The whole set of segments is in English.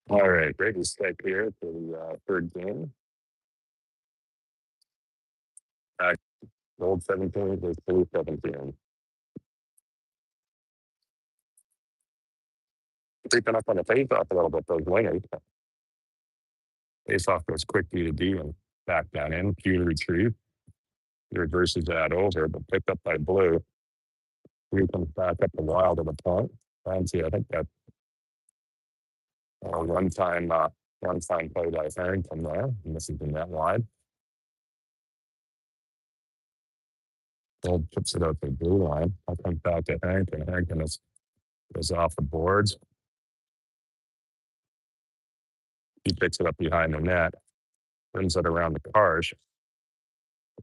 All right, great mistake here for the third game. Gold 17 versus blue 17. Creeping up on the face off a little bit, those wingers. Face off goes quick D to D and back down in. Q to retrieve. He reverses that over, but picked up by blue. Blue comes back up the wild of the point. Fancy, I think that's one time play by Harrington there. And this is the net wide. Gold puts it out the blue line. That comes back to Harrington. Harrington is off the boards. He picks it up behind the net, brings it around the Karsh.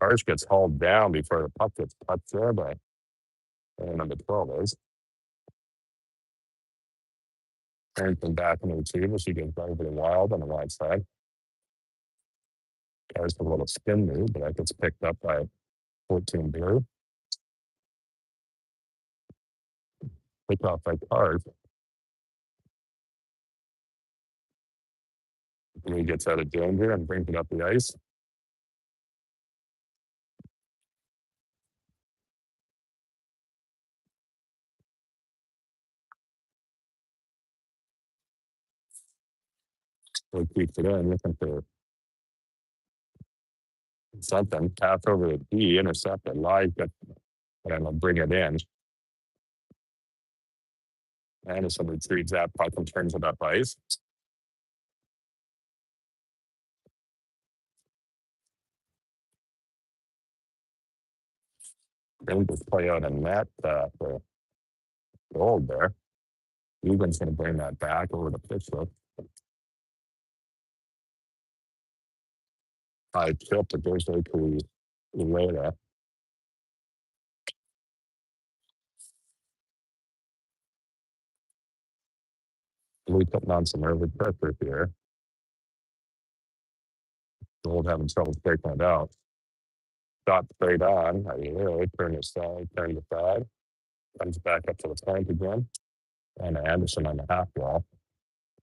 Karsh gets hauled down before the puck gets touched there by number 12 is. Harrington back in the receiver. She gets over to Wild on the right side. There's a little spin move, but that gets picked up by 14 blue. Picked off by Karsh. Blue gets out of danger and brings it up the ice. So keeps it in, looking for something. Pass over to D, intercepted, lies, and they'll bring it in. Anderson retrieves that puck and turns it up ice. Then just play out a net for Gold there. Egan's going to bring that back over the pitch look. High tilt that goes right to Ueda. Blue putting on some early pressure here. Gold having trouble taking it out. Shot straight on. I really turn aside, turn to side. Comes back up to the point again. And Anderson on the half wall.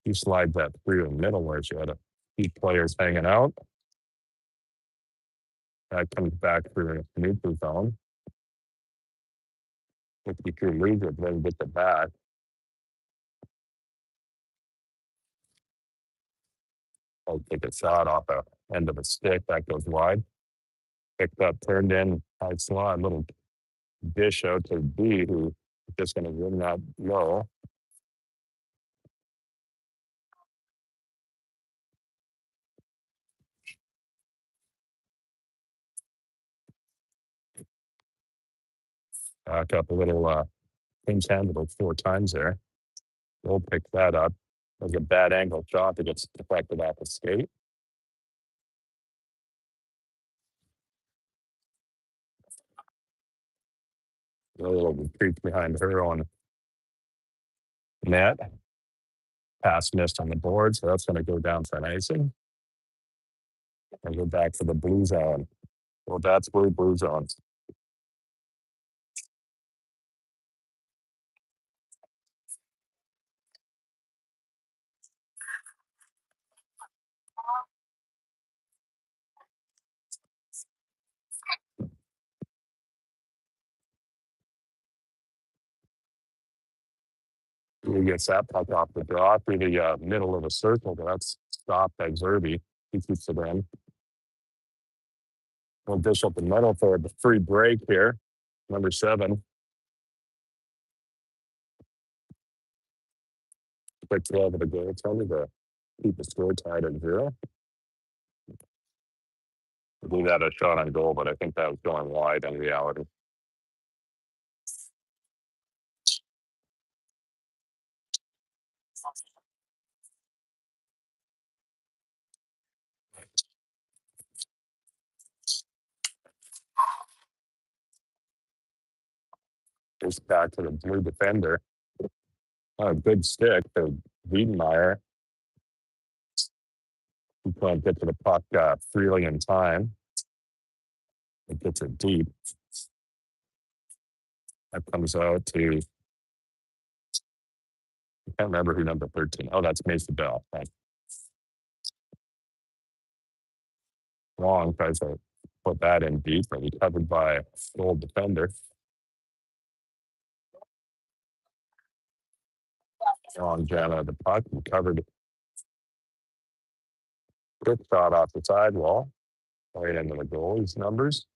He slides that through the middle where she had a few players hanging out. That comes back through the neutral zone. 52 leads it, then get the back. I'll take a shot off the end of the stick. That goes wide. Picked up, turned in, high slot, little dish out to B, who just going to win that low. Back up a little pinch handle about 4 times there. We'll pick that up. There's a bad angle shot that gets deflected off the skate. A little retreat behind her on net. Pass missed on the board, so that's going to go down for an icing. And go back to the blue zone. Well, that's blue zone. He gets that puck off the draw through the middle of the circle, but that's stopped by Zerby. He keeps it in. We'll dish up the middle for the free break here. Number 7. Quick throw over the goaltender to keep the score tied at 0. I believe that a shot on goal, but I think that was going wide in reality. Just back to the blue defender. A good stick to Wiedemeyer. He can't get to the puck freely in time. It gets it deep. That comes out to, I can't remember who number 13. Oh, that's Mason Bell. Long tries to put that in deep, but he covered by a gold defender. Long jam out of the puck and covered. Quick shot off the sidewall, right into the goalie's numbers.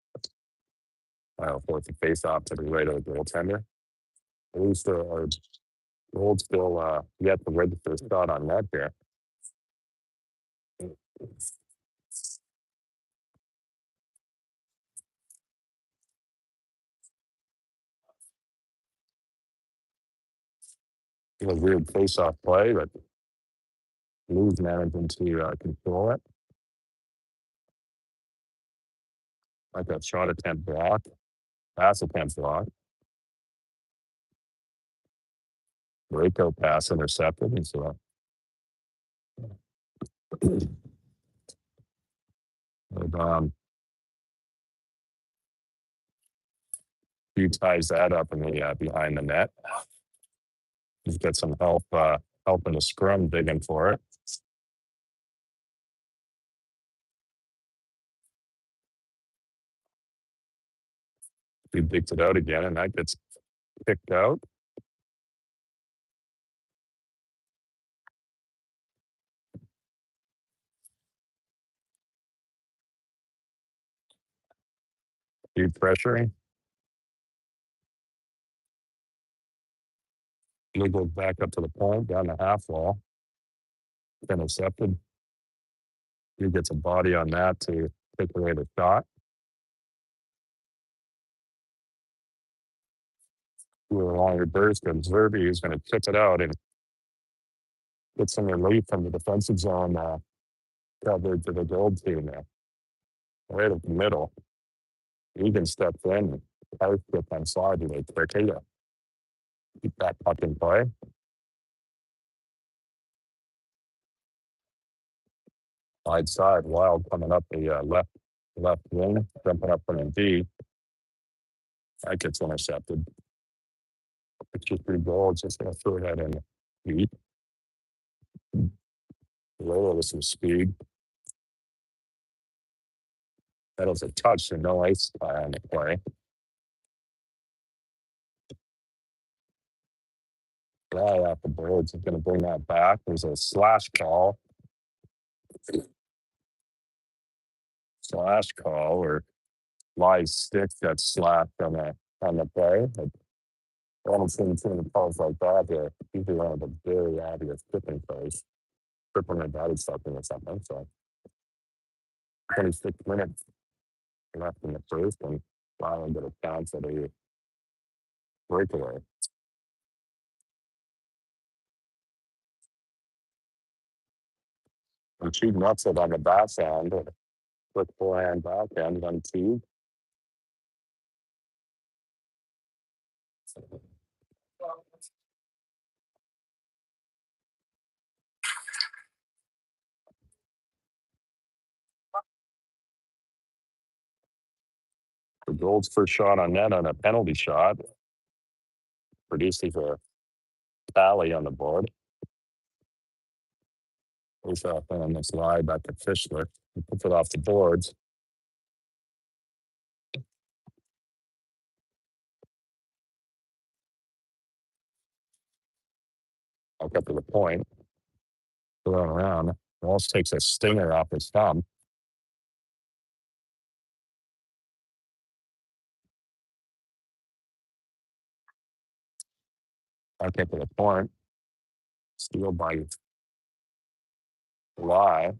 I'll force the face off to the right of the goaltender. At least our gold still yet to register a shot on net here. It was a weird face-off play, but Blues managing to control it. Like that shot attempt block, pass attempt block. Breakout pass intercepted, and so he ties that up in the behind the net. He's got some help in the scrum digging for it. He digs it out again, and that gets picked out. Deep pressuring. He goes back up to the point, down the half wall. Intercepted. He gets a body on that to take away the shot. Do a longer burst, and Zerby is going to chip it out and get some relief from the defensive zone coverage to the gold team there. Right up the middle. Egan steps in, power flip on side to make Tortilla. Keep that puck in play. Side, Wild coming up the left wing, jumping up from D. That gets intercepted. 63 goals, just going to throw that in deep. Lower with some speed. That was a touch, and no ice on the play. Right off the boards, he's going to bring that back. There's a slash call. Or live stick that's slapped on the play. But I haven't seen too many calls like that here. Usually one of the very obvious tripping plays. Tripping their body something or something. So 26 minutes left in the first, and finally get a chance at a breakaway. And she nuts it on the backhand. Quick forehand backhand, 1-2. The Gold's first shot on net on a penalty shot produces a tally on the board. Goes off on the slide back to Fischler. He puts it off the boards. Back up to the point. Thrown around. Walsh takes a stinger off his thumb. Back up to the point. Steal by Lie.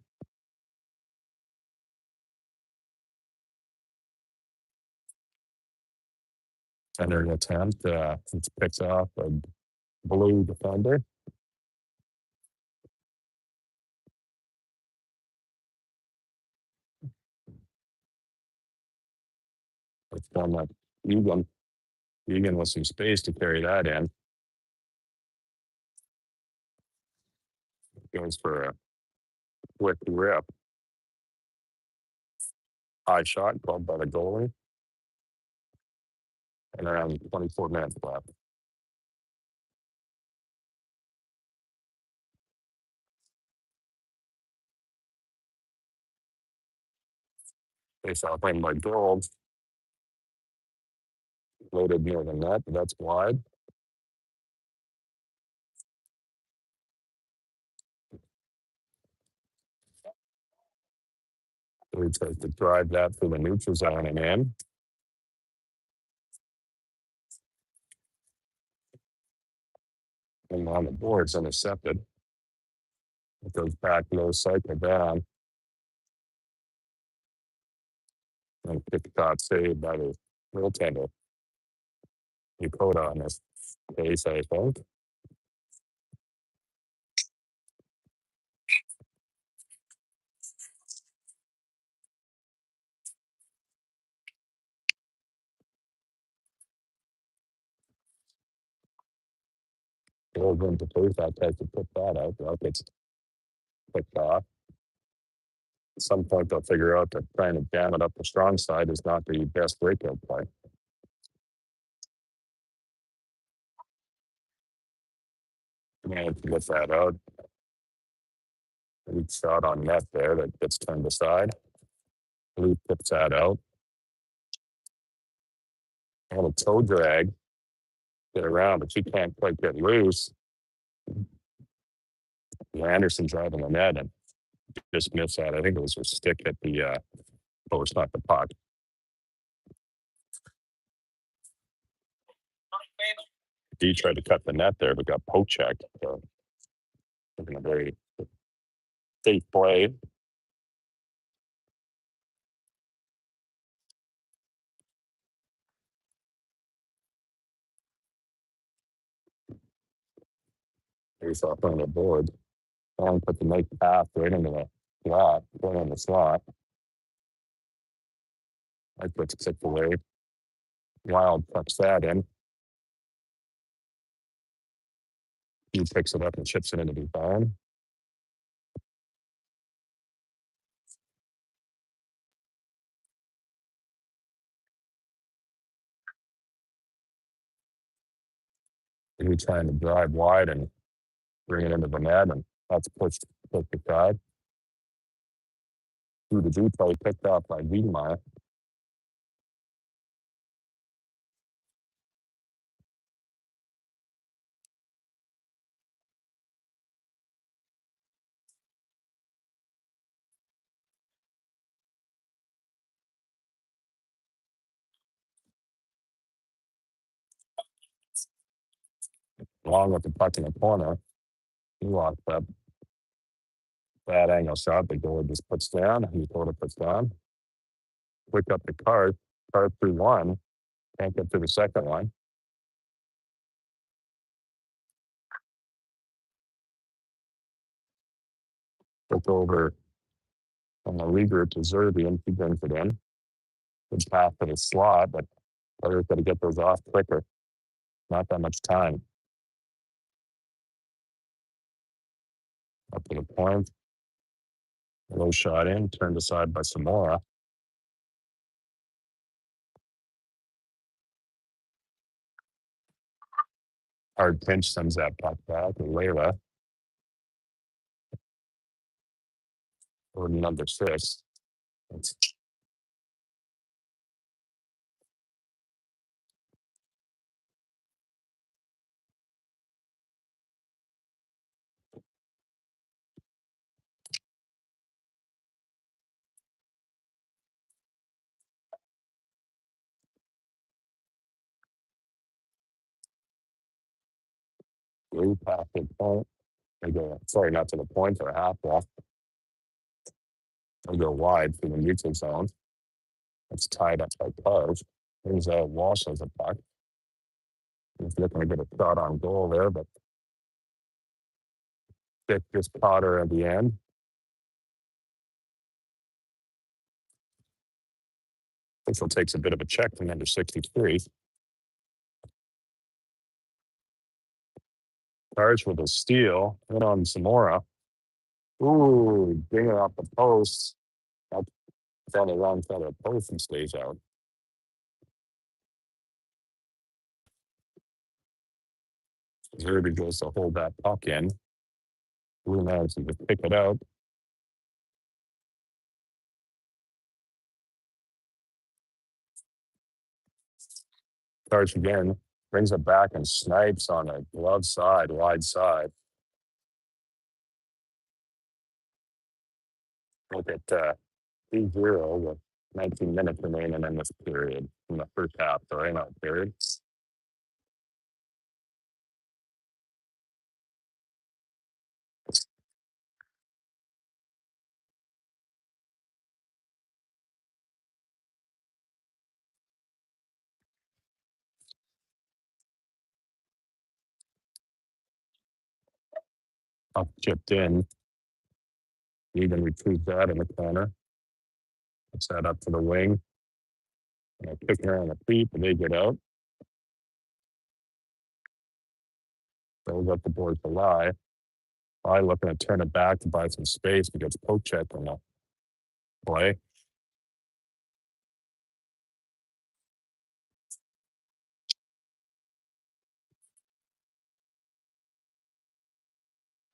Tender attempt. It picks off a blue defender. It's one like Egan. Egan with some space to carry that in. Goes for a quick rip. High shot called by the goalie. And around 24 minutes left. Face off playing by Gold. Loaded near the net, but that's wide. He tries to drive that through the neutral zone and in. And on the boards, intercepted. It goes back low cycle down. And kick shot saved by the goaltender. Dakota on this case, I think. Gold into place, that tries to put that out. Well, it's picked off. At some point, they'll figure out that trying to jam it up the strong side is not the best breakout play. Managed to get that out. Weak shot on net there that gets turned aside. Blue tips that out. A little toe drag. Get around, but she can't quite get loose. Anderson driving the net and just missed that. I think it was a stick at the post, not the puck. He tried to cut the net there, but got poke checked. So, a very safe play. He's off on the board. Long put the nice pass right into the slot, going on the slot. I put 6 away. Wild puts that in. He picks it up and chips it into the barn. He's trying to drive wide and bring it into the net, and that's pushed aside. Through the deep play, picked up by Wiedemeyer. Along with the puck in the corner. He lost that bad angle shot. The goalie just puts down. He sort of puts down. Quick up the card. Card through one. Can't get to the second one. Took over on the regroup to Zerbian. He brings it in. Good pass to the slot, but players got to get those off quicker. Not that much time. Up to the point. Low shot in, turned aside by Samora. Hard pinch sends that puck back to Layla. Or number 6. It's way past the point. They go, sorry, not to the point or half off. They go wide through the neutral zone. It's tied up by Cars. There's a Walsh as a puck. He's looking to get a shot on goal there, but Dick just caught her at the end. Mitchell takes a bit of a check from number 63. Cars with a steal. Hit on Zamora. Ooh, bring it off the post. That's on the wrong side of the post and stays out. Zerby goes to hold that puck in. Blue manages to pick it out. Starts again, brings it back and snipes on a glove side, wide side. Look at 3-0 with 19 minutes remaining in this period, in the first half, sorry, not period. Puck chipped in. Even retrieve that in the corner. Puts that up to the wing. And I kick her on the feet, and they get out. Goes up the board to Lie. Lie looking to turn it back to buy some space because poke check on the play.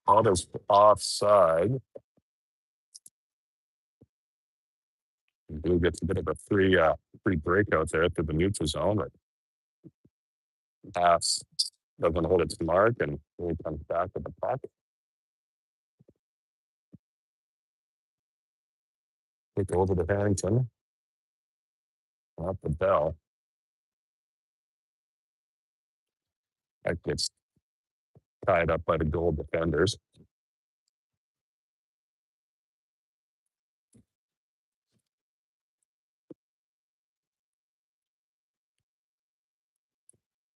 Auto's offside. Blue gets a bit of a free breakout there through the neutral zone, but pass doesn't hold its mark, and Blue comes back with the puck. Kick over to Harrington. Off the bell. That gets tied up by the goal defenders.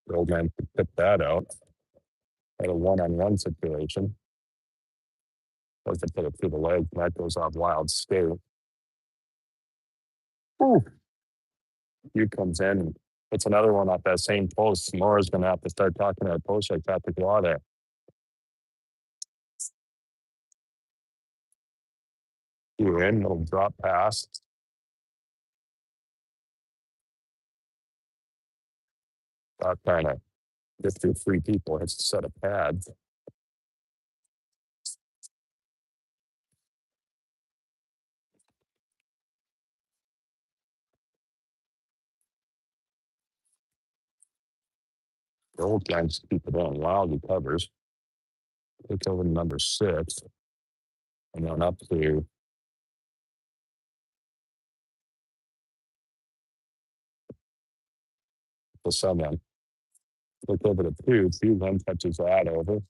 The old man could tip that out. Had a one-on-one situation. Goes to put it through the legs, and that goes off wild skate. Ooh. Hugh comes in and puts another one off that same post. Mora's going to have to start talking to a post like Patrick Law there. Hugh in, little drop pass. Trying to get through 3 people. Hits a set of pads. The old guys keep it on. Wild recovers. Takes over to number 6. And then up to the 7. Look over to 2. 2 then touches that over.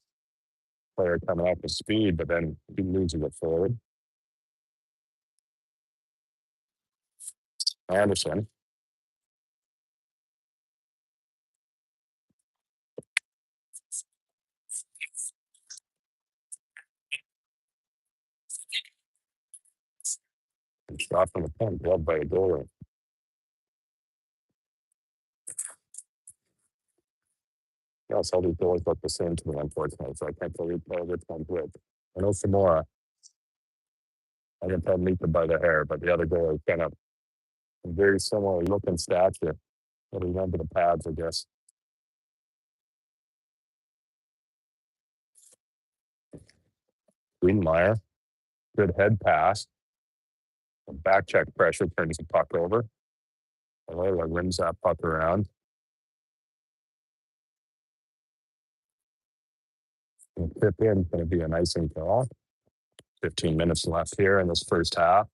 Player coming up with speed, but then he loses it forward. Anderson. Shot from the point, gloved by a goalie. Yes, all these goalies look the same to me, unfortunately, so I can't tell which one's which. I know Samora, I can tell Mika by the hair, but the other goalie is kind of very similar looking stature. But remember the pads, I guess. Greenmeyer, good head pass. Back check pressure turns the puck over. Alola rims that puck around. And tip in is going to be an icing call. 15 minutes left here in this first half.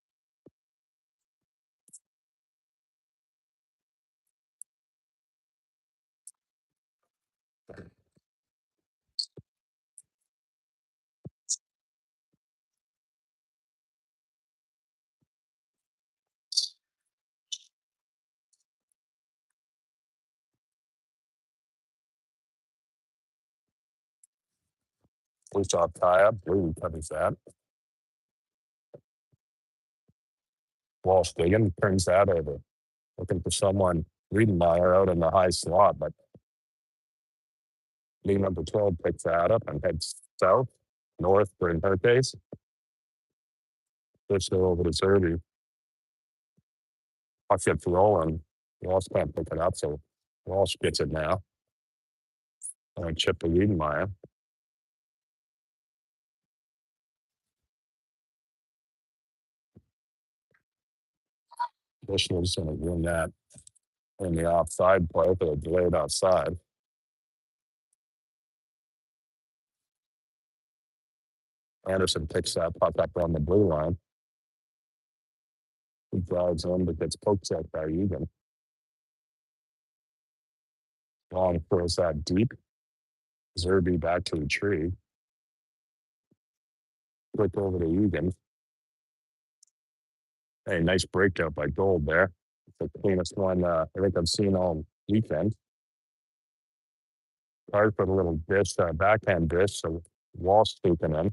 First off tie up. Blue covers that. Walsh digging, turns that over. Looking for someone. Wiedenmeyer out in the high slot, but lead number 12 picks that up and heads south, north for in her case. Push it over to Zerby. Puck gets rolling. Walsh can't pick it up, so Walsh gets it now. And chip to Wiedenmeyer. Bushler's going to win that in the offside play, but it's delayed outside. Anderson picks that puck up on the blue line. He drives in, but gets poked out by Egan. Long throws that deep. Zerby back to the tree. Quick over to Egan. Hey, nice breakout by Gold there. It's the cleanest one I think I've seen all weekend. Hard for the little dish, backhand dish, so Walsh taking in.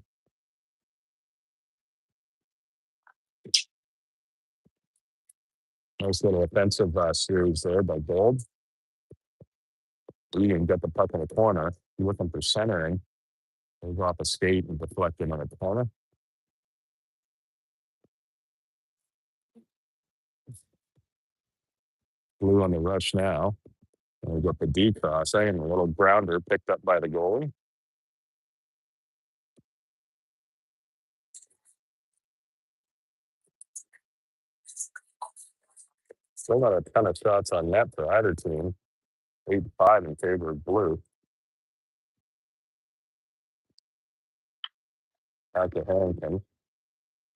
Nice little offensive series there by Gold. Egan got the puck in the corner. He's looking for centering. Goes off a skate and deflecting on the corner. Blue on the rush now. And we got the D cross, and a little grounder picked up by the goalie. Still not a ton of shots on net for either team. 8-5 in favor of Blue. Back to Harrington.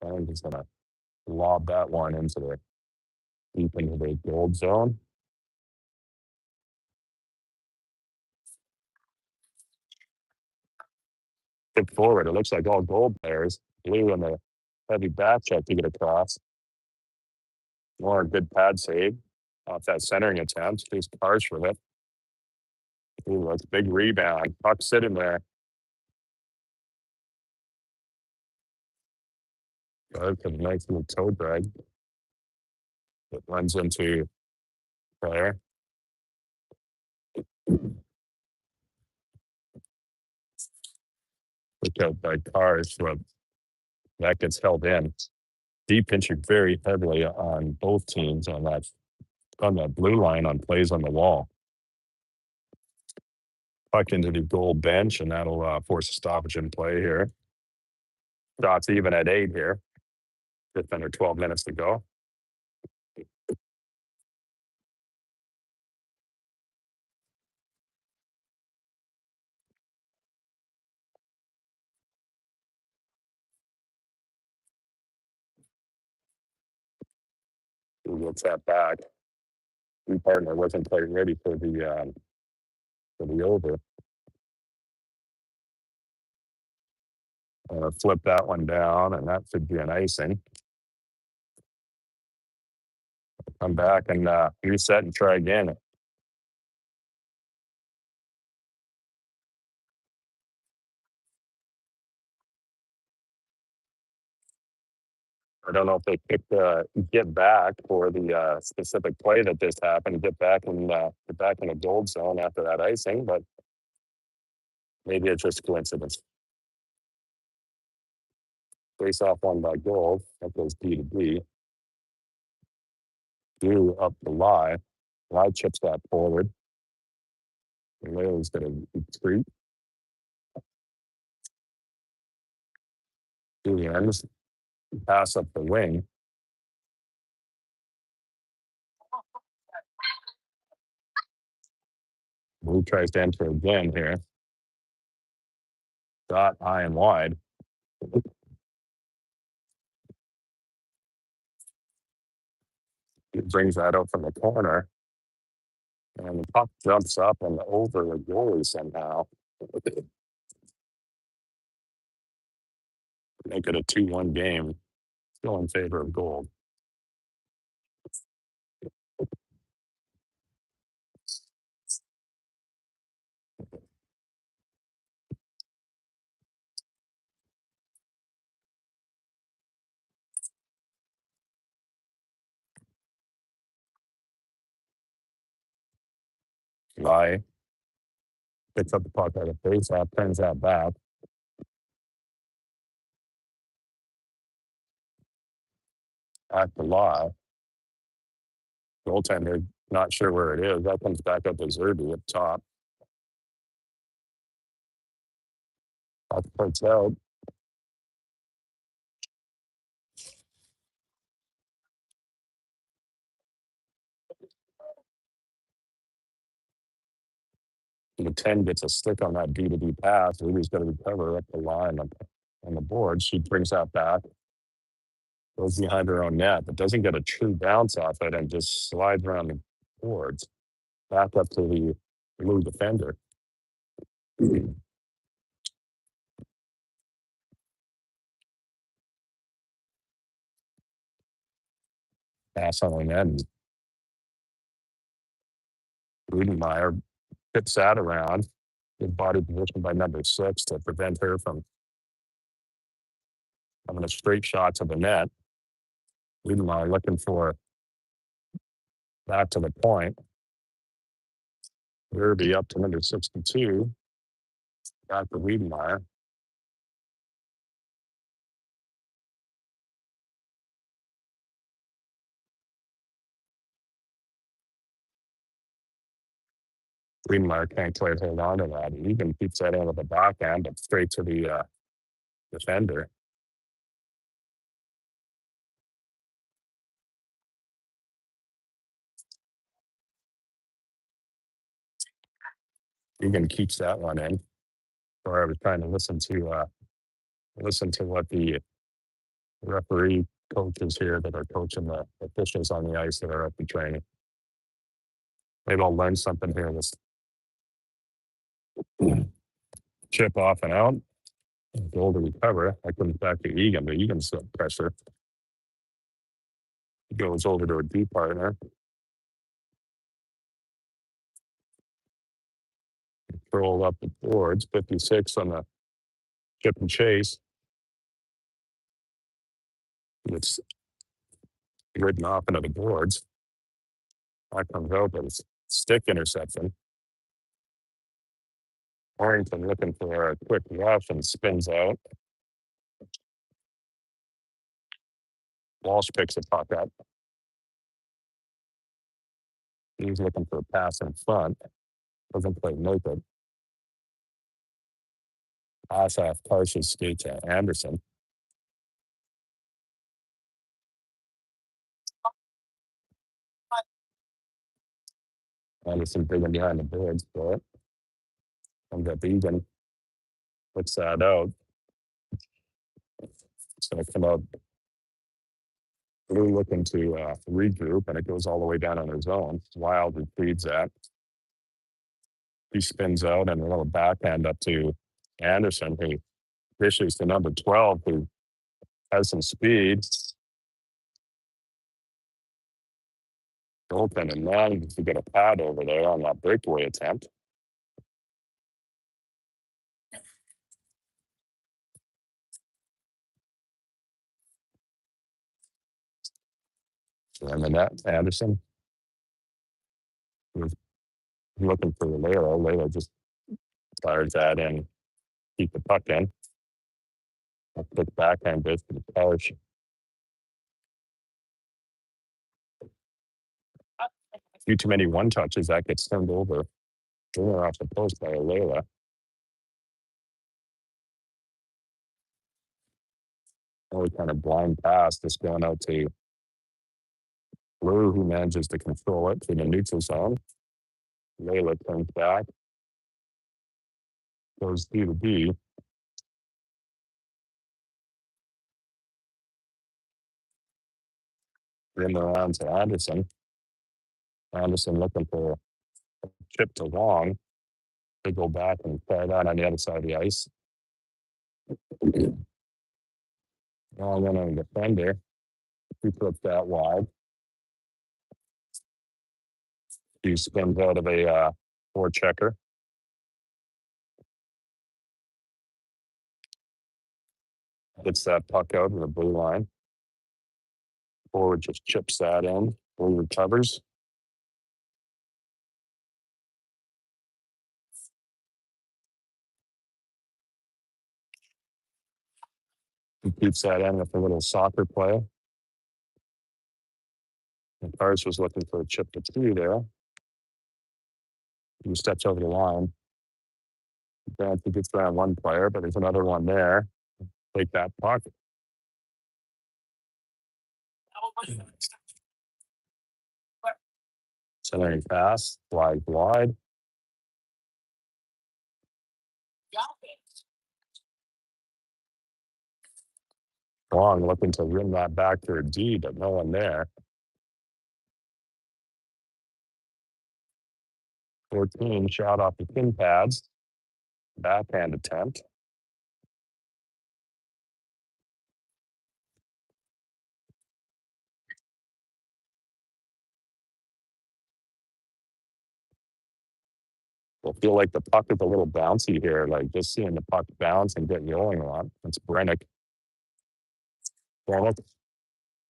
Harrington's going to lob that one into the deep into the Gold zone. Tip forward. It looks like all Gold players. Blue on the heavy back check to get across. More good pad save off that centering attempt. He's harsh with it. Ooh, that's a big rebound. Puck sitting there. That's a nice little toe drag. It runs into player. Look out by Cars. That gets held in. Deep pinching very heavily on both teams on that blue line on plays on the wall. Puck into the Gold bench, and that'll force a stoppage in play here. Shots even at 8 here. Just under 12 minutes to go. Who gets that back? The partner wasn't quite ready for the over. Flip that one down, and that should be an icing. Come back and reset and try again. I don't know if they picked get back for the specific play that just happened, get back in the gold zone after that icing, but maybe it's just coincidence. Face off one by gold. That goes B to B. Drew up the lie. Lie chips that forward. Leo's going to retreat. Julian's pass up the wing. Blue tries to enter again here. Dot high and wide. He brings that out from the corner. And the puck jumps up and over the goalie somehow. Make it a 2-1 game. Still in favor of gold. Lie picks up the puck out of face off, turns that back. Back to Lie. Goaltender, not sure where it is. That comes back up to Zerby up top. Puck puts out. The 10 gets a stick on that B2B pass. Zerby's got to recover up the line on the board. She brings that back. Goes behind her own net, but doesn't get a true bounce off it and just slides around the boards. Back up to the blue defender. Pass on the end. Rudenmeyer tips that around. Good body position by number 6 to prevent her from having a straight shot to the net. Rudenmeyer looking for back to the point. Derby up to number 62. Back to Wiedemeyer. Wiedemeyer can't quite hold on to that. He even keeps that in with the backhand, but straight to the defender. Egan keeps that one in. Or I was trying to listen to what the referee coaches here that are coaching the officials on the ice that are up the training. Maybe I'll learn something here. This chip off and out. Goal to recover. That comes back to Egan, but Egan's still pressure. He goes over to a D partner. Roll up the boards. 56 on the chip and chase. It's ridden off into the boards. That comes out, but it's stick interception. Harrington looking for a quick rush and spins out. Walsh picks a puck up. He's looking for a pass in front. Doesn't quite make it. Pass off Tarsh's skate to Anderson. Anderson digging behind the boards for it. Comes up Egan. Puts that out. It's going to come out. Blue looking to regroup, and it goes all the way down on his own. Wild retrieves that. He spins out and a little backhand up to Anderson, who dishes to number 12, who has some speed. Goaltender manages to get a pad over there on that breakaway attempt. And the net, Anderson was looking for Layla. Layla just fires that in, keep the puck in. A quick backhand base to the couch. A few too many one touches, that gets turned over. Winner off the post by Layla. Only kind of blind pass, just going out to Blue, who manages to control it to the neutral zone. Layla turns back, goes D to B. Then around to Anderson. Anderson looking for a chip to long. They go back and try that on the other side of the ice. Long in on the defender. He puts that wide. He spins out of a four checker. Gets that puck out of the blue line. Forward just chips that in. Blue recovers. He keeps that in with a little soccer play. And Cars was looking for a chip to three there. He steps over the line. He gets around one player, but there's another one there. Take that puck. Centering pass, flies wide. Long looking to rim that back to a D, but no one there. 14 shot off the pin pads. Backhand attempt. I feel like the puck is a little bouncy here, like just seeing the puck bounce and get rolling a lot. It's Brennick. Brennick,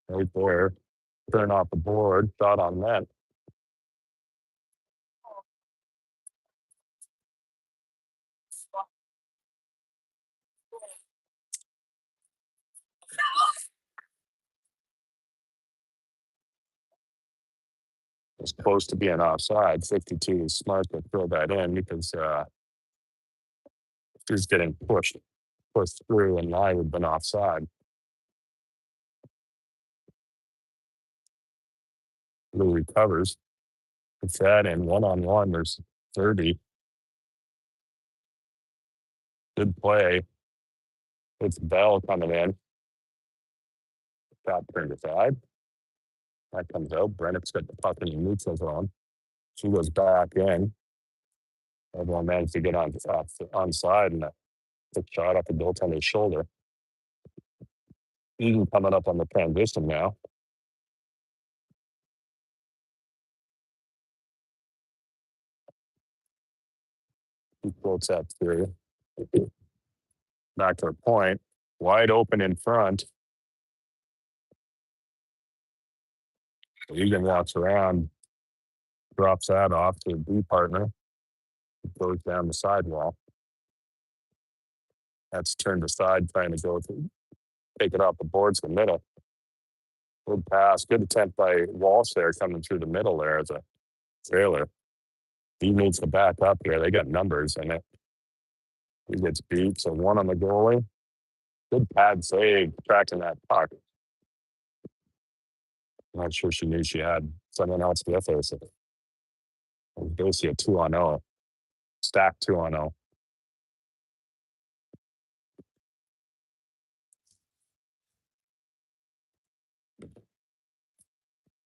right there. Turn off the board, shot on net. It's close to being offside. 62 is smart to throw that in because he's getting pushed through, and I would have been offside. Blue recovers. It's that in one-on-one. There's 30. Good play. It's Bell coming in. Shot turned aside. That comes out. Brennick's got the puck in the neutral zone. She goes back in. Everyone managed to get on side, and a quick shot off the goaltender's shoulder. Even coming up on the transition now. He floats that through. Back to her point. Wide open in front. Egan walks around, drops that off to a B partner. Goes down the sidewall. That's turned aside, trying to go to take it off the boards in the middle. Good pass. Good attempt by Walsh there, coming through the middle there as a trailer. He needs to back up here. They got numbers in it. He gets beat. So one on the goalie. Good pad save, tracking that puck. I'm not sure she knew she had someone else with her. So basically a 2-on-0. Stack 2-on-0.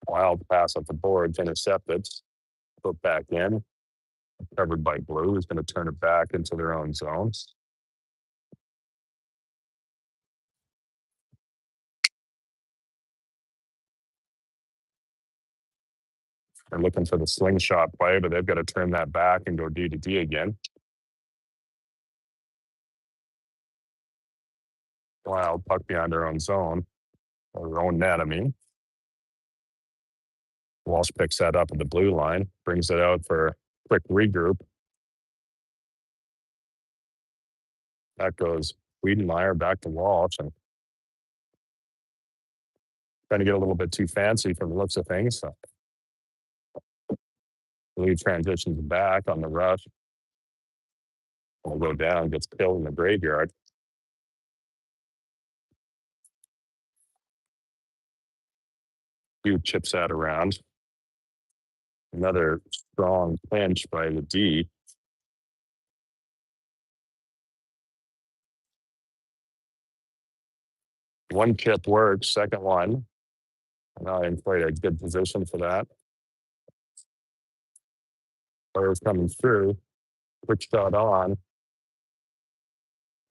Wild pass up the boards, intercepted. Put back in. Covered by Blue, who's going to turn it back into their own zones. They're looking for the slingshot play, but they've got to turn that back and go D to D again. Wild puck behind their own zone, or their own net, I mean. Walsh picks that up at the blue line, brings it out for a quick regroup. That goes Wiedenmeyer back to Walsh and trying to get a little bit too fancy from the looks of things. So Lee transitions back on the rush. Will go down, gets killed in the graveyard. Hugh chips that around. Another strong pinch by the D. One chip works, second one. Not in quite a good position for that. Player's coming through. Quick shot on.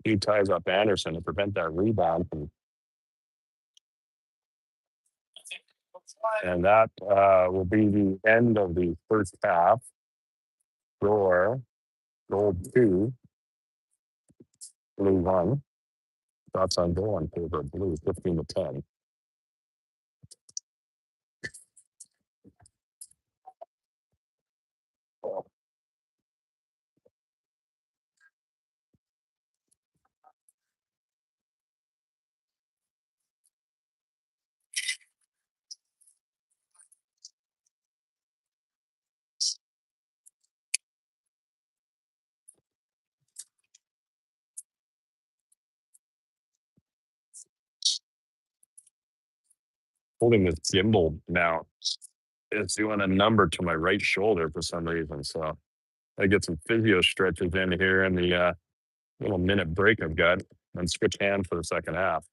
He ties up Anderson to prevent that rebound. And that will be the end of the first half. Score, gold 2, blue 1. Shots on goal in favor of blue, 15-10. Holding this gimbal now. It's doing a number to my right shoulder for some reason. So I get some physio stretches in here in the little minute break I've got, and switch hands for the second half.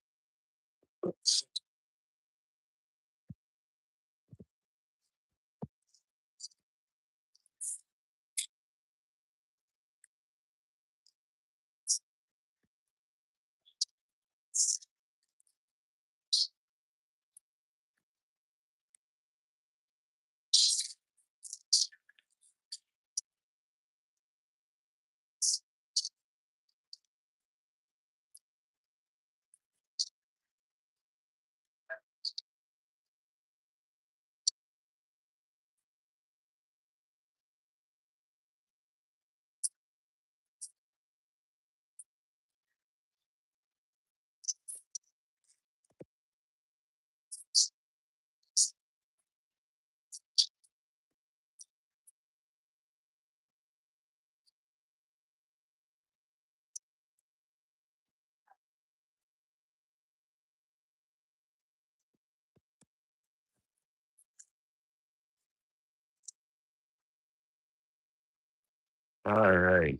All right.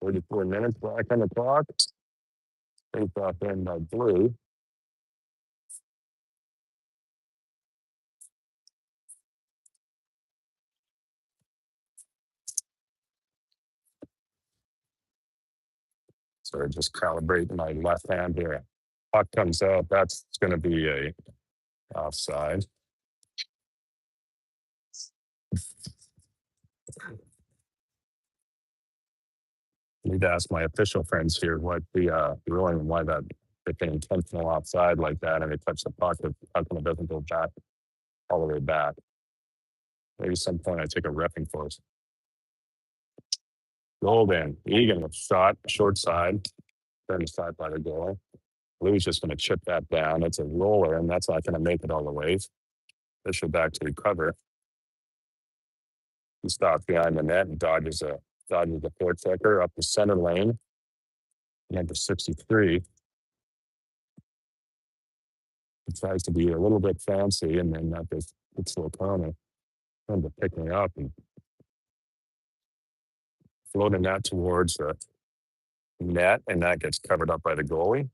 34 minutes back on the clock. Face off in by blue. So just calibrating my left hand here. Puck comes out. That's going to be a offside. Need to ask my official friends here what the ruling and why that if they intentional offside like that and they touch the puck, how come it doesn't go back all the way back? Maybe some point I take a repping course. Golden, Egan with shot, short side, turn aside by the goal. Blue's just going to chip that down. It's a roller, and that's not going to make it all the way. Bishop back to recover. He stops behind the net and dodges the foot checker up the center lane. Number 63. He tries to be a little bit fancy, and then that just gets to a corner. Trying to pick me up and floating that towards the net, and that gets covered up by the goalie.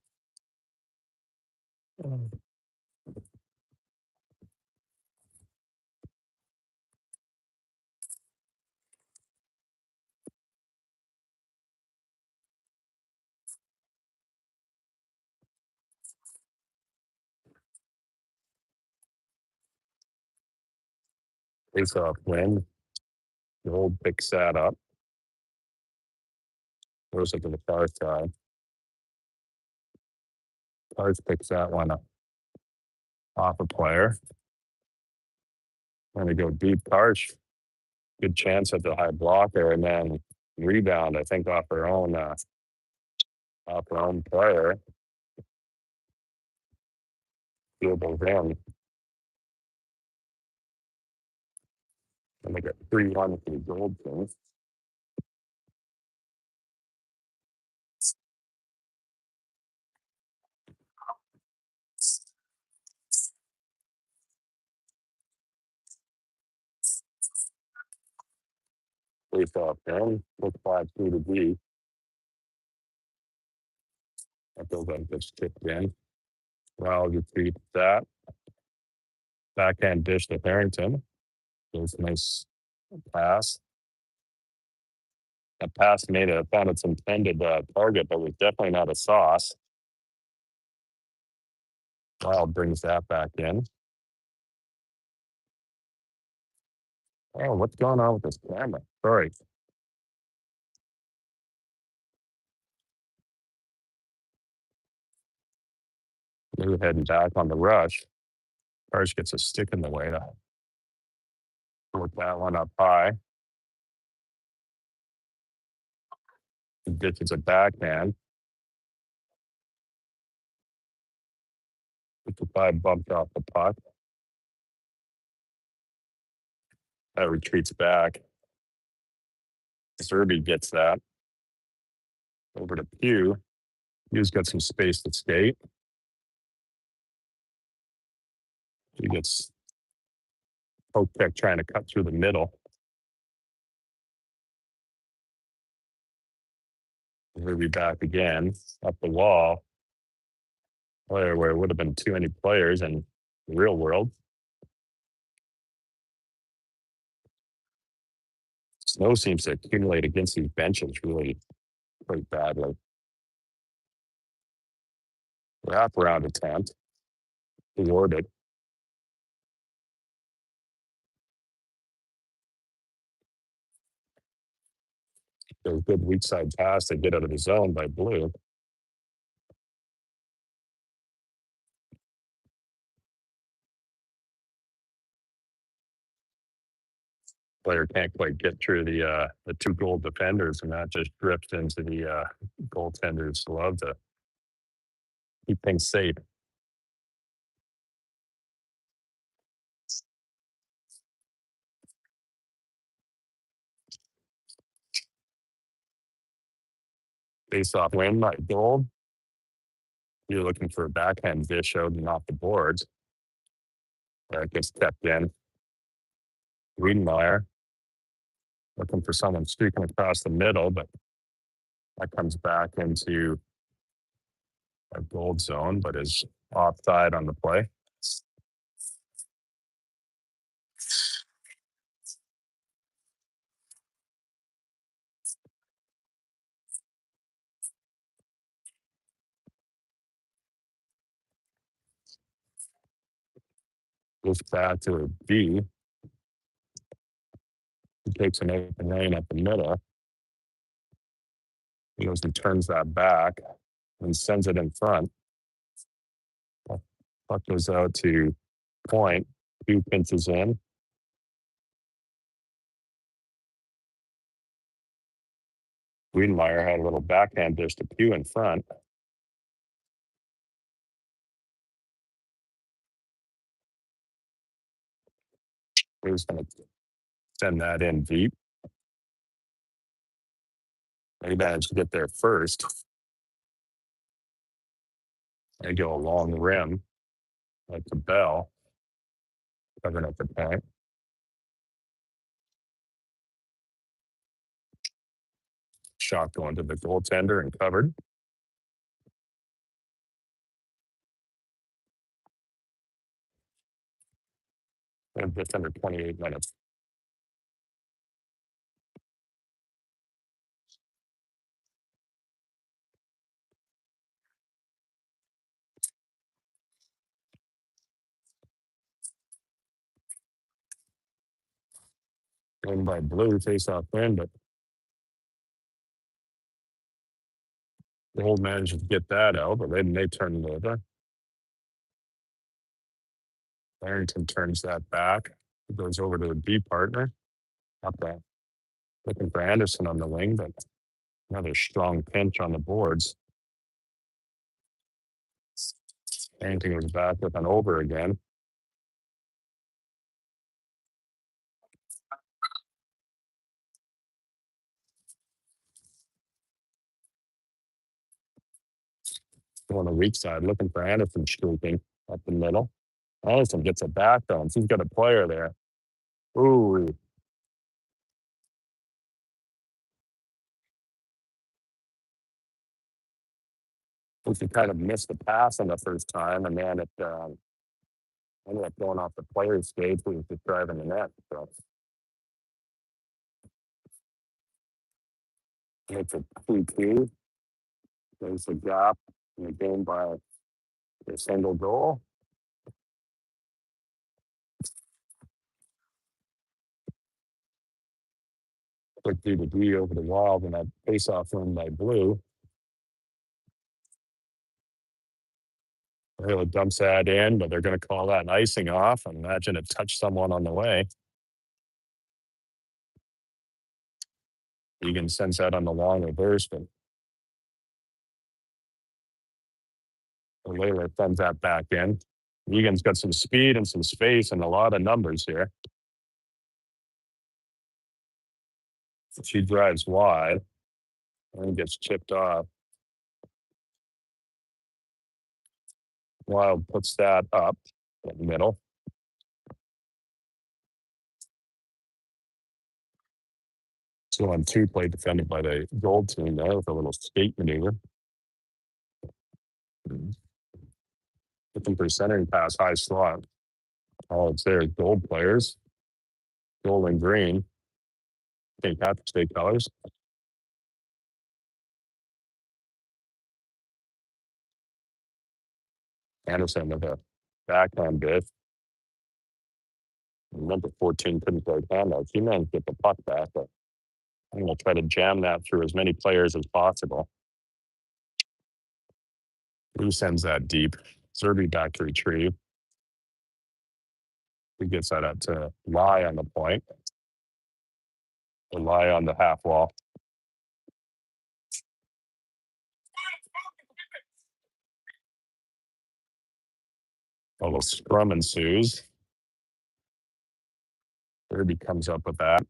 Face off win. The old picks that up. Goes up to the far side. Cars picks that one up off a player. When they go deep, Karsh, good chance at the high blocker, and then rebound, I think, off her own player. Field goes in. And they get 3-1 for the Gold Kings. Face off then. Looks 5-2 to B. That goes like this tipped in. Well, retrieve that. Backhand dish to Harrington. There's a nice pass. That pass found its intended target, but was definitely not a sauce. Wild brings that back in. Oh, what's going on with this camera? Sorry. We're heading back on the rush. Karsh gets a stick in the way to work that one up high. He ditches a backhand. 55 bumped off the puck. That retreats back. Zerby gets that. Over to Pugh. Pugh's got some space to skate. He gets Popek trying to cut through the middle. Zerby back again, up the wall. Where it would have been too many players in the real world. Snow seems to accumulate against these benches really quite badly. Wraparound attempt. Awarded. There's a good weak side pass to get out of the zone by Blue. Player can't quite get through the two goal defenders, and that just drifts into the goaltender's glove to keep things safe. Face-off win by Gold. You're looking for a backhand dish out and off the boards. It gets stepped in. Wiedemeyer looking for someone streaking across the middle, but that comes back into a Gold zone, but is offside on the play. Goes back to a D. He takes an open lane up the middle. He goes and turns that back and sends it in front. Puck goes out to point. Two pinches in. Wiedemeyer had a little backhand dish to Pugh in front. He was going to send that in deep. He managed to get there first. They go along the rim, like the Bell, covering up the point. Shot going to the goaltender and covered. And just under 28 minutes. Win by Blue, face-off win, but Gold managed to get that out, but then they turned it over. Barrington turns that back. It goes over to the D partner. Up there. Looking for Anderson on the wing, but another strong pinch on the boards. Anything was back with an over again. On the weak side, looking for Anderson streaking up the middle. Anderson gets it back though, and he's got a player there. Ooh. He kind of missed the pass on the first time, and then it ended up going off the player's skate who was just driving the net. So it's a 2-2. There's a gap in the game by a single goal. Quick D to D over the Wild, and that face-off run by Blue. Really dumps that in, but they're going to call that an icing off. I imagine it touched someone on the way. Egan sends that on the long reverse, but Layla sends that back in. Egan's got some speed and some space and a lot of numbers here. She drives wide and gets chipped off. Wild puts that up in the middle. So on 2 play defended by the gold team there with a little skate maneuver. Looking for centering pass, high slot. All it's there is gold players. Gold and green. St. Patrick's Day colors. Anderson with a backhand bid. Number 14 couldn't play handout. He managed to get the puck back, but I'm going to try to jam that through as many players as possible. Who sends that deep? Zerby back to retrieve. He gets that out to Lie on the point. Or Lie on the half wall. A little scrum ensues. Zerby comes up with that.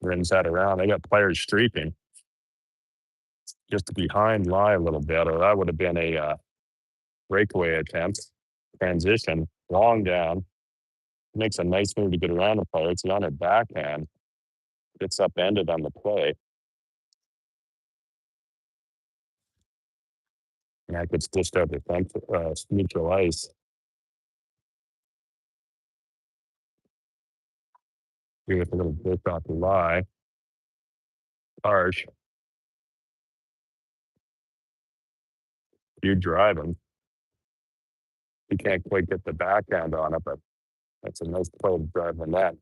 Rins that around. They got players streaking. Just behind Lie a little bit, or that would have been a breakaway attempt. Transition, long down. Makes a nice move to get around the player. It's on her backhand. Gets upended on the play. And that gets dished out to neutral ice. Here with a little dish off the Lie. Harsh. You drive him. He can't quite get the backhand on it, but that's a nice play to drive the net.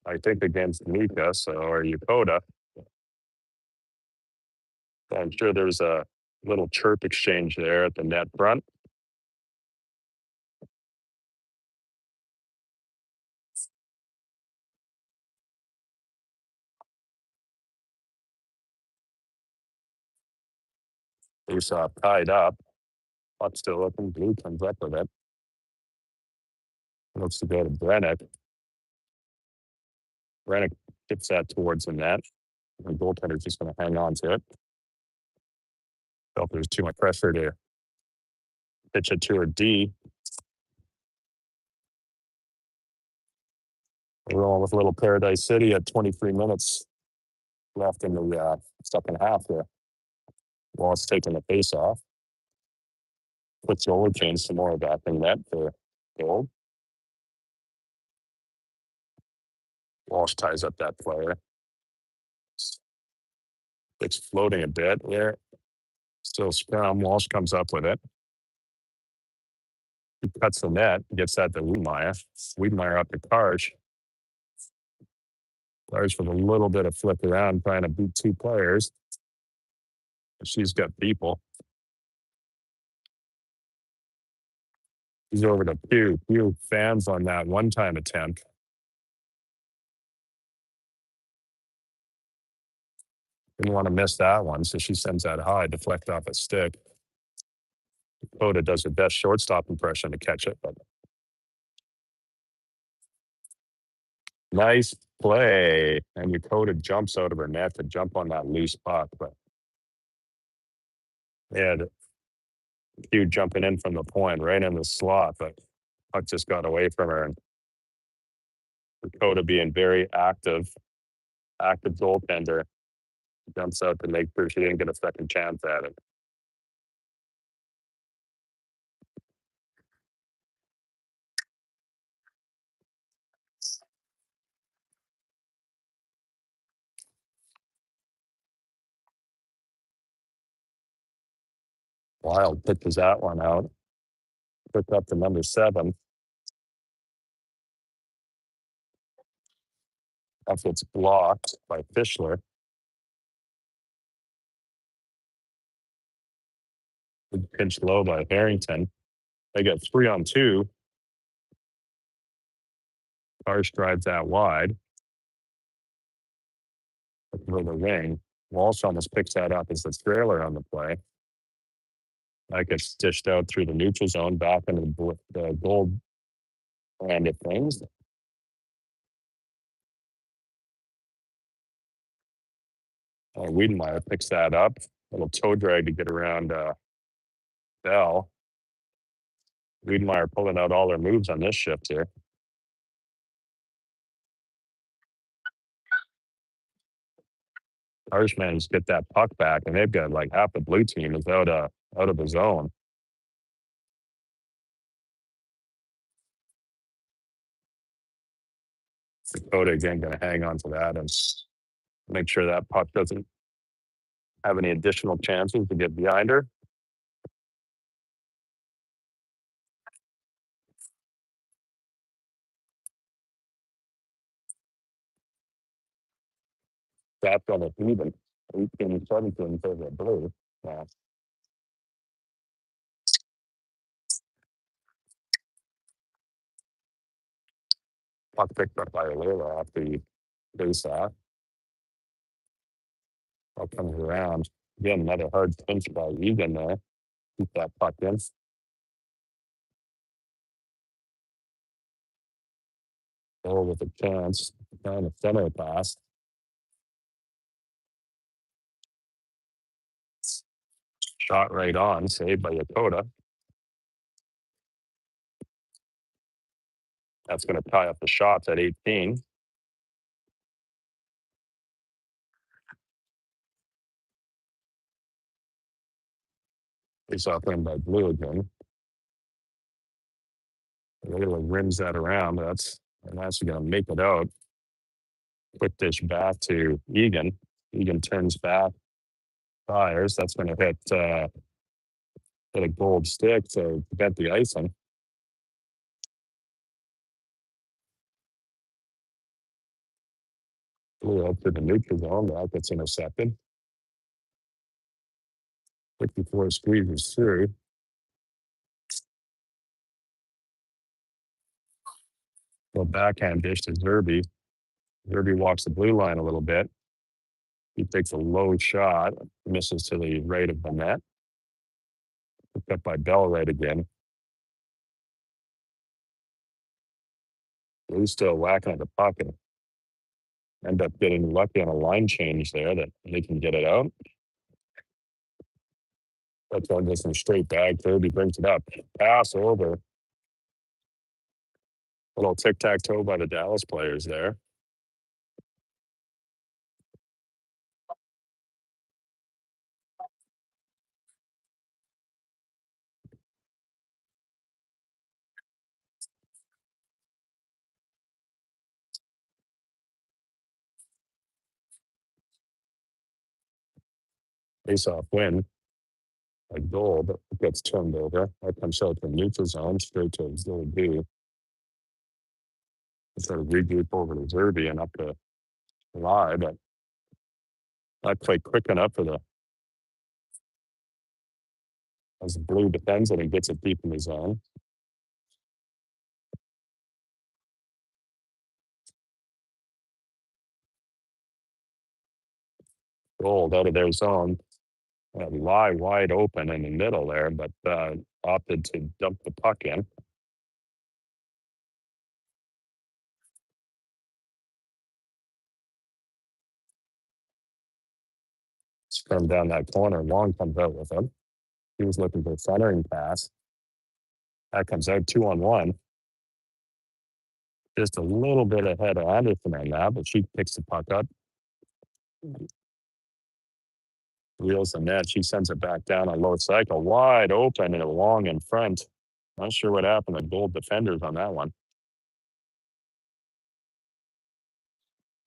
I think against Mika, or Yokota. I'm sure there's a little chirp exchange there at the net front. Face off tied up. Puck still open. Blue comes up with it. Looks to go to Brennick. Brennick gets that towards the net. The goaltender's just going to hang on to it. Felt there's too much pressure to pitch it to her D. We're rolling with a little Paradise City at 23 minutes left in the second half here. Walsh taking the face off. Puts over, change some more back in net for gold. Walsh ties up that player. It's floating a bit there. Still scrum. Walsh comes up with it. He cuts the net, gets that to Wiedemeyer. Wiedemeyer up to Karsh. Karsh with a little bit of flick around, trying to beat 2 players. She's got people. He's over to few fans on that one-time attempt. Didn't want to miss that one, so she sends that high, deflect off a stick. Dakota does her best shortstop impression to catch it, but nice play. And Dakota jumps out of her net to jump on that loose puck, but yeah, Hugh jumping in from the point right in the slot, but puck just got away from her. And Dakota being very active goaltender, jumps out to make sure she didn't get a second chance at it. Wild pitches that one out. Picked up to number 7. That's what's blocked by Fischler. Big pinch low by Harrington. They got 3-on-2. Harsh drives that wide. For the wing. Walsh almost picks that up as the trailer on the play. That gets dished out through the neutral zone back into the gold end of things. Wiedemeyer picks that up. Little toe drag to get around Bell. Wiedemeyer pulling out all their moves on this shift here. Harsh managed to get that puck back, and they've got like half the blue team is out of the zone. Dakota again going to hang on to that and make sure that puck doesn't have any additional chances to get behind her. That's on it even. 18, 17 in favor of blue. Yeah. Puck picked up by Alela after he face off. Puck comes around. Again, another hard pinch by Egan there. Keep that puck in. Goal with a chance. Trying to center pass. Shot right on, saved by Yakota. That's going to tie up the shots at 18. Face off in by Blue again. Layla rims that around. That's going to make it out. Quick dish back to Egan. Egan turns back, fires. That's going to hit a gold stick to prevent the icing. Blue up to the neutral zone. That gets intercepted. 54 squeezes through. Well, backhand dish to Zerby. Zerby walks the blue line a little bit. He takes a low shot, misses to the right of the net. Picked up by Bell right again. Blue's still whacking at the puck and end up getting lucky on a line change there that they can get it out. That's one just in straight bag. Kirby brings it up. Pass over. A little tic-tac-toe by the Dallas players there. Face-off win. A goal, but it gets turned over. That comes out to the neutral zone, straight to Zilly B. Sort of regroup over to Zerby and up to Lie, but not quite quick enough for as the Blue defends it and gets it deep in the zone. Gold out of their zone. Lie wide open in the middle there, but opted to dump the puck in. From down that corner, Long comes out with him. He was looking for a centering pass. That comes out 2-on-1. Just a little bit ahead of Anderson on that, but she picks the puck up. Wheels the net. She sends it back down a low cycle, wide open and Long in front. Not sure what happened to Gold defenders on that one.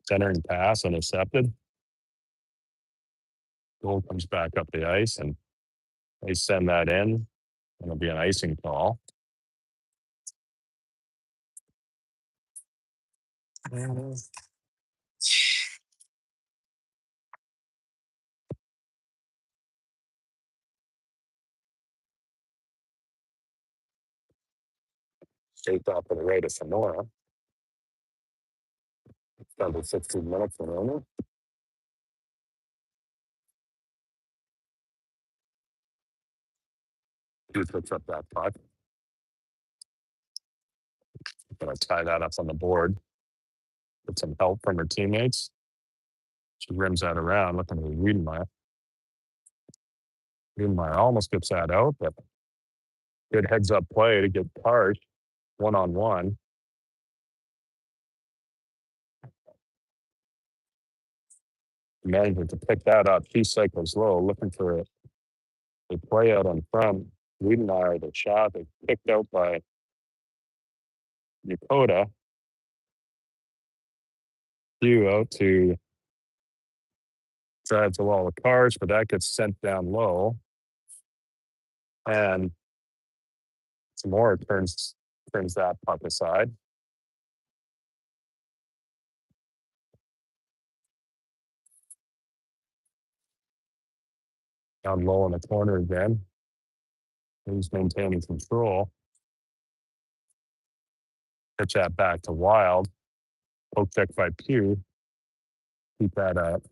Centering pass intercepted. Gold comes back up the ice and they send that in. It'll be an icing call. Shaped off to the right of Sonora. It's under 16 minutes remaining. He picks up that puck. Gonna tie that up on the board. Get some help from her teammates. She rims that around, looking at Wiedemeyer. Wiedemeyer almost gets that out, but good heads up play to get Parch 1-on-1. Manages to pick that up. She cycles low, looking for a play out on front. Wiedemeyer, the shot is picked out by Dakota. Due out to drive to wall of cars, but that gets sent down low. And Zamora turns that puck aside. Down low in the corner again. He's maintaining control. Pitch that back to Wild. Poke check by Pugh. Keep that up.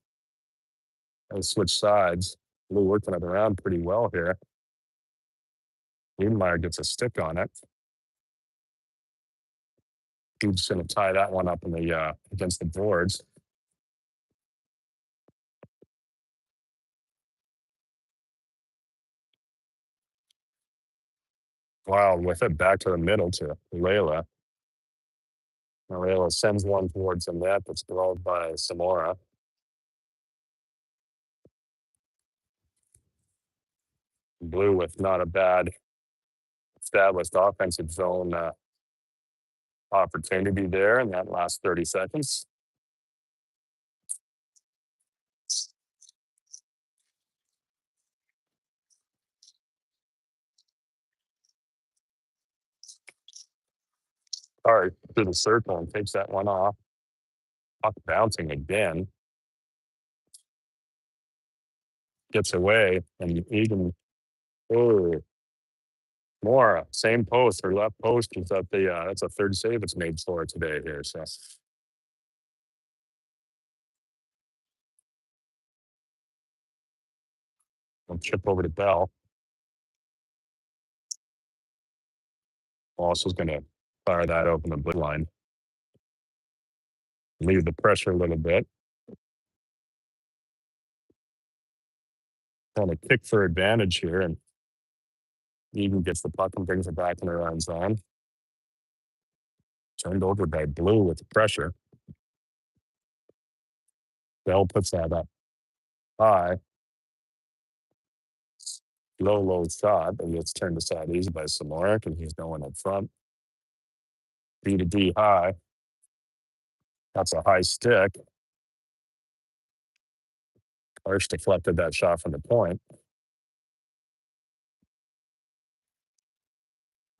They switch sides. Blue working it around pretty well here. Wiedemeyer gets a stick on it. Pugh's going to tie that one up in the against the boards. Wild with it back to the middle to Layla. Layla sends one towards the net that's blown by Zamora. Blue with not a bad established offensive zone opportunity there in that last 30 seconds. All right, through the circle and takes that one off. Puck bouncing again. Gets away and even more same post. Her left post is at the that's a third save it's made for today here. So we'll chip over to Bell. Also is going to fire that open the blue line. Leave the pressure a little bit. Trying to kick for advantage here, and Eden gets the puck and brings it back in her own zone. Turned over by Blue with the pressure. Bell puts that up high. Low shot, but gets turned aside easy by Samoric, and he's going up front. B to D high. That's a high stick. Arch deflected that shot from the point.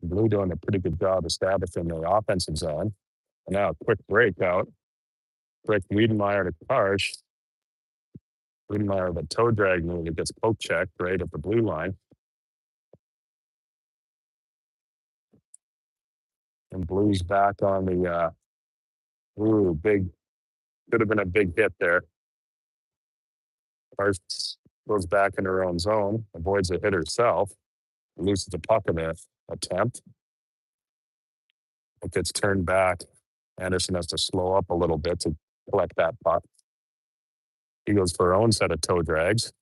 Blue doing a pretty good job establishing their offensive zone. And now a quick breakout. Quick Wiedemeyer to Karsh. Wiedemeyer with a toe drag move. It gets poke checked right at the blue line. And Blue's back on the big, could have been a big hit there. First goes back in her own zone, avoids a hit herself, loses the puck in the attempt. It gets turned back. Anderson has to slow up a little bit to collect that puck. He goes for her own set of toe drags.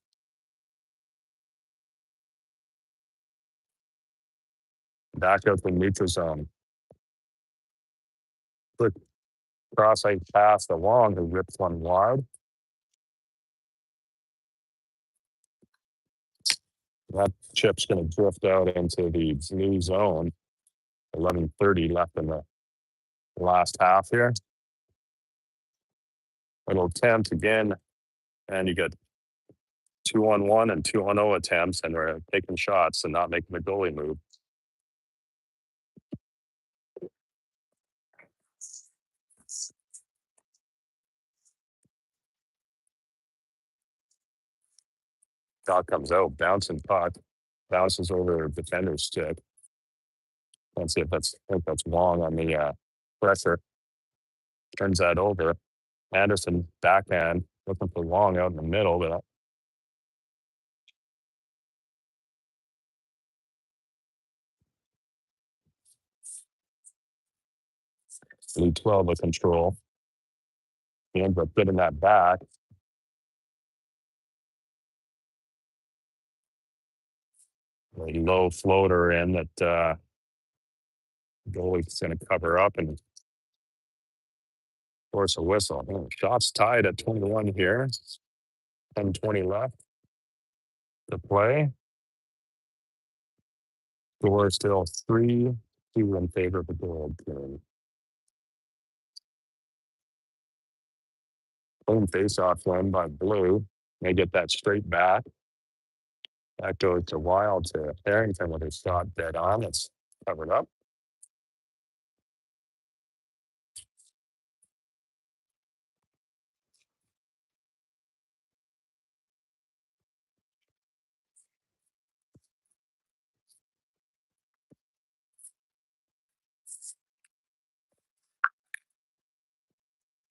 Back out the neutral zone. Quick cross-ice pass to Wong, who rips one wide. That chip's going to drift out into the new zone. 11:30 left in the last half here. Little attempt again, and you get 2-on-1 and 2-on-0 attempts, and we're taking shots and not making the goalie move. Shot comes out, bouncing puck, bounces over a defender's stick. Let's see if I think that's Wong on the pressure. Turns that over. Anderson backhand, looking for Wong out in the middle, but Lee 12 of control. He ends up getting that back. A low floater in that goalie's going to cover up and force a whistle. Shots tied at 21 here. 10:20 left to play. Score still 3-2 in favor of the gold team. Home face-off win by Blue. They get that straight back. That goes to Wild to Harrington with his shot dead on. It's covered up.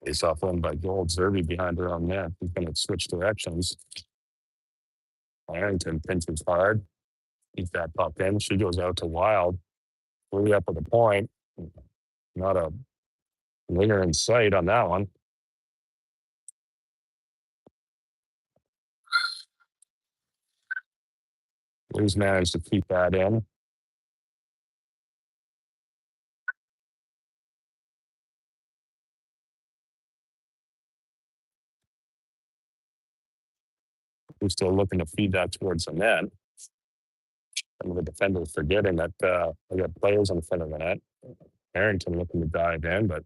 Face-off win by Gold. Zerby behind her own net. He's going to switch directions. Harrington pinches hard. Keep that puck in. She goes out to Wild. Way up at the point. Not a winger in sight on that one. Blues managed to keep that in. We're still looking to feed that towards the net. Some of the defenders forgetting that we got players in front of the net. Harrington looking to dive in, but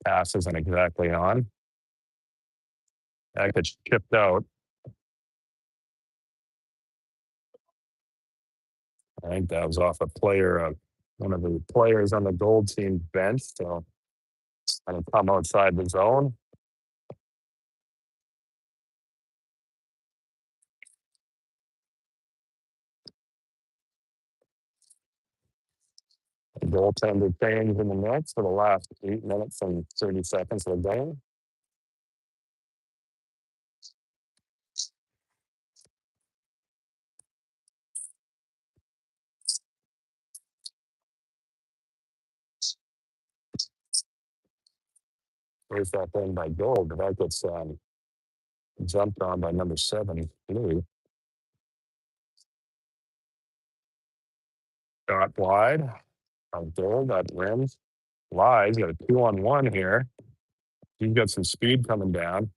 pass isn't exactly on. That gets chipped out. I think that was off a player, one of the players on the Gold team bench. So kind of come outside the zone. The goaltender change in the mix for the last 8 minutes and 30 seconds of the game. There's that thing by Gold, but that gets jumped on by number 7, Blue. Shot wide on Gold, that rims. Lies, got a 2-on-1 here. He's got some speed coming down.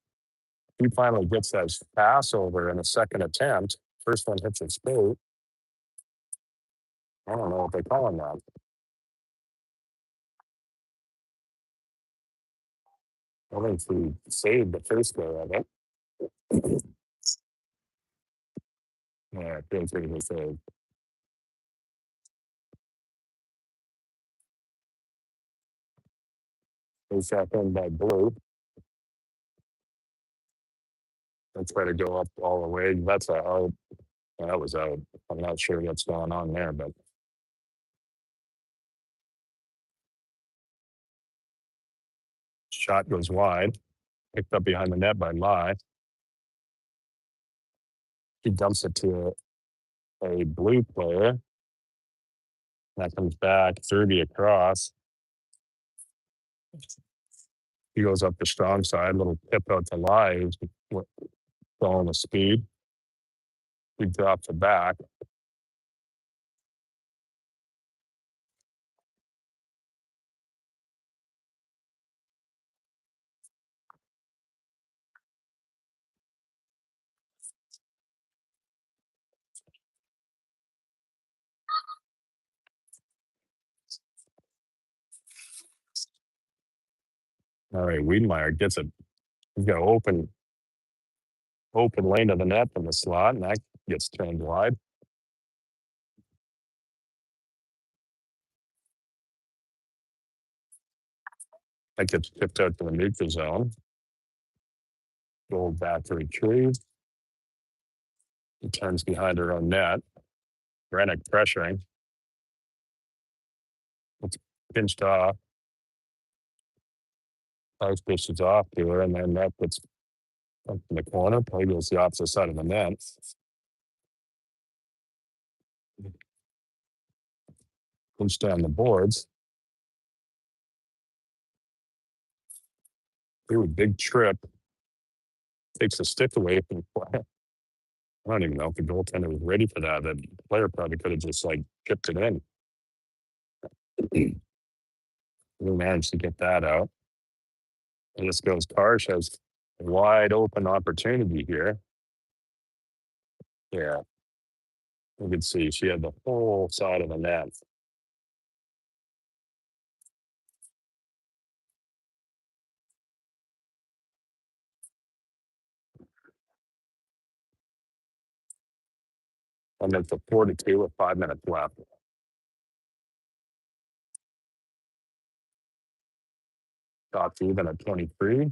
He finally gets that pass over in a second attempt. First one hits his boot. I don't know what they're calling that. I think he saved the first go of it. Yeah, it feels like he saved. They shot in by Blue. Let's try to go up all the way. That's a out. That was out. I'm not sure what's going on there, but shot goes wide. Picked up behind the net by Lai. He dumps it to a blue player. That comes back 30 across. He goes up the strong side, little tip out to Live, going the speed. He drops it back. All right, Wiedemeyer gets it. He's got open lane to the net from the slot, and that gets turned wide. That gets tipped out to the neutral zone. Goal back to retrieve. He turns behind her own net. Rennick pressuring. It's pinched off. Price pushes off to her, and then that puts up in the corner. Play goes the opposite side of the net. Pinched down the boards. Ooh, big trip. Takes the stick away from the play. I don't even know if the goaltender was ready for that. The player probably could have just chipped it in. We managed to get that out. And this goes Karsh has a wide open opportunity here. Yeah. You can see she had the whole side of the net. And it's a 42 with 5 minutes left. Shots even at 23.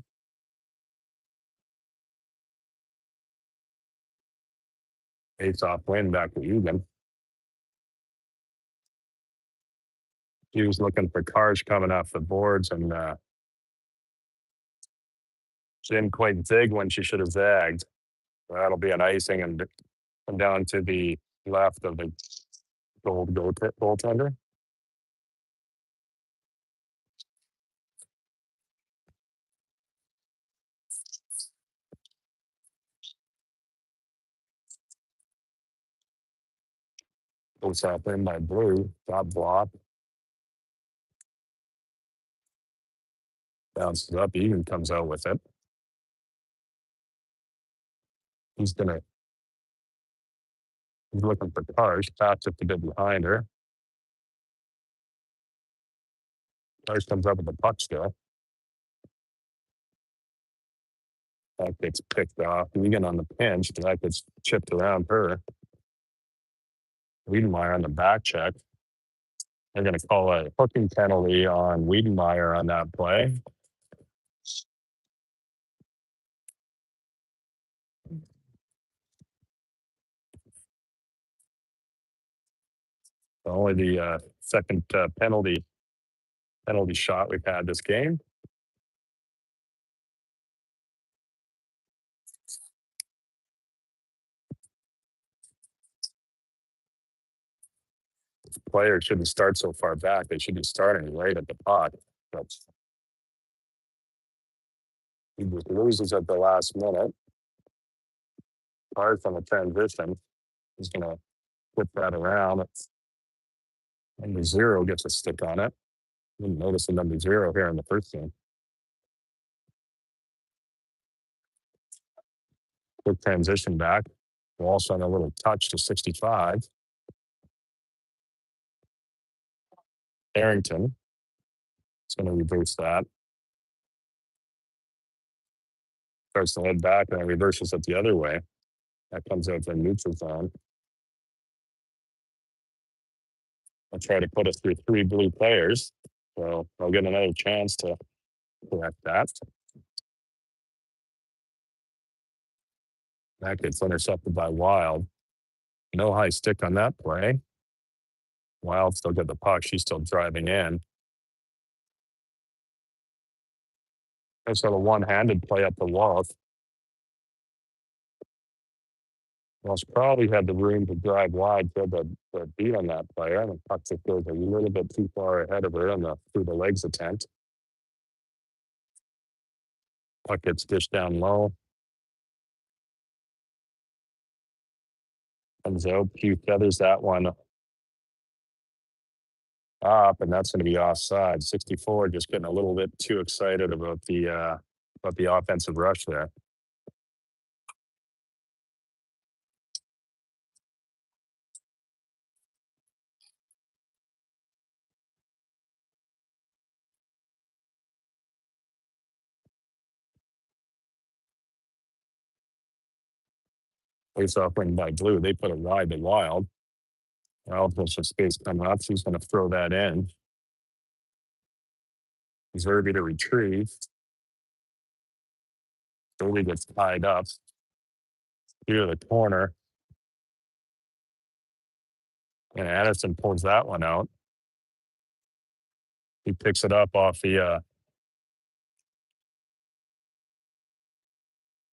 Face off win back to even. He was looking for Karsh coming off the boards, and she didn't quite zig when she should have zagged. That'll be an icing and come down to the left of the goaltender. Goes off in by Blue. Got blocked. Bounces up. Even comes out with it. He's looking for Karsh. Pat's just a bit behind her. Karsh comes up with the puck still. That gets picked off. Egan on the pinch, but that gets chipped around her. Wiedemeyer on the back check. They're going to call a hooking penalty on Wiedemeyer on that play. Only the second penalty shot we've had this game. Players shouldn't start so far back. They should be starting right at the puck. But he just loses at the last minute. Hard from the transition. He's going to flip that around. Number 0 gets a stick on it. Didn't notice the number 0 here in the first game. Quick transition back. Walsh on a little touch to 65. Arrington is going to reverse that. Starts to head back and then reverses it the other way. That comes out to the neutral zone. I'll try to put us through 3 blue players. So I'll get another chance to correct that. That gets intercepted by Wild. No high stick on that play. Wild still got the puck. She's still driving in. That's a one-handed play up the wall. Wells probably had the room to drive wide to the beat on that player, and the puck just goes a little bit too far ahead of her on the through the legs attempt. Puck gets dished down low. Comes out. Pew feathers that one up, and that's going to be offside. 64 just getting a little bit too excited about the offensive rush there. Face off wing by Blue. They put it wide to Wild. Wild puts some space coming up. She's going to throw that in. Zerby to retrieve. Zerby gets tied up near the corner. And Addison pulls that one out. He picks it up off the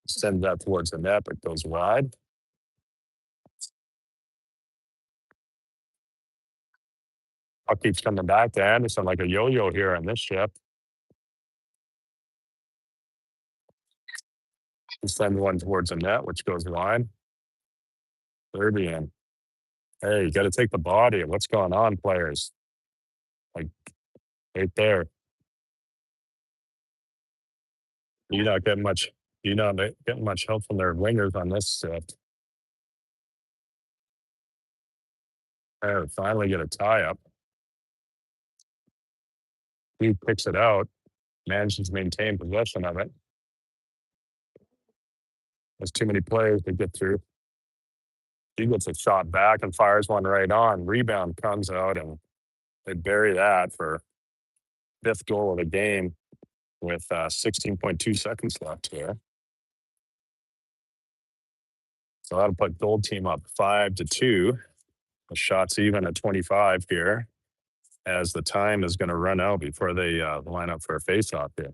sends that towards the net, but goes wide. Puck keeps coming back to Anderson like a yo-yo here on this shift. He sends one towards the net, which goes wide. Zerby in. Hey, you got to take the body. What's going on, players? Like right there. You're not getting much. You're not getting much help from their wingers on this shift. Finally get a tie up. He picks it out, manages to maintain possession of it. There's too many players to get through. He gets a shot back and fires one right on. Rebound comes out, and they bury that for fifth goal of the game with 16.2 seconds left here. So that'll put Gold Team up 5-2. The shot's even at 25 here, as the time is going to run out before they line up for a face-off here.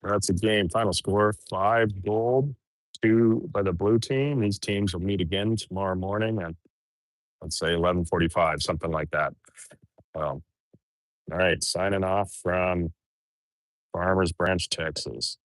That's the game. Final score: 5 Gold, 2 by the Blue Team. These teams will meet again tomorrow morning at, let's say, 11:45, something like that. All right, signing off from Farmers Branch, Texas.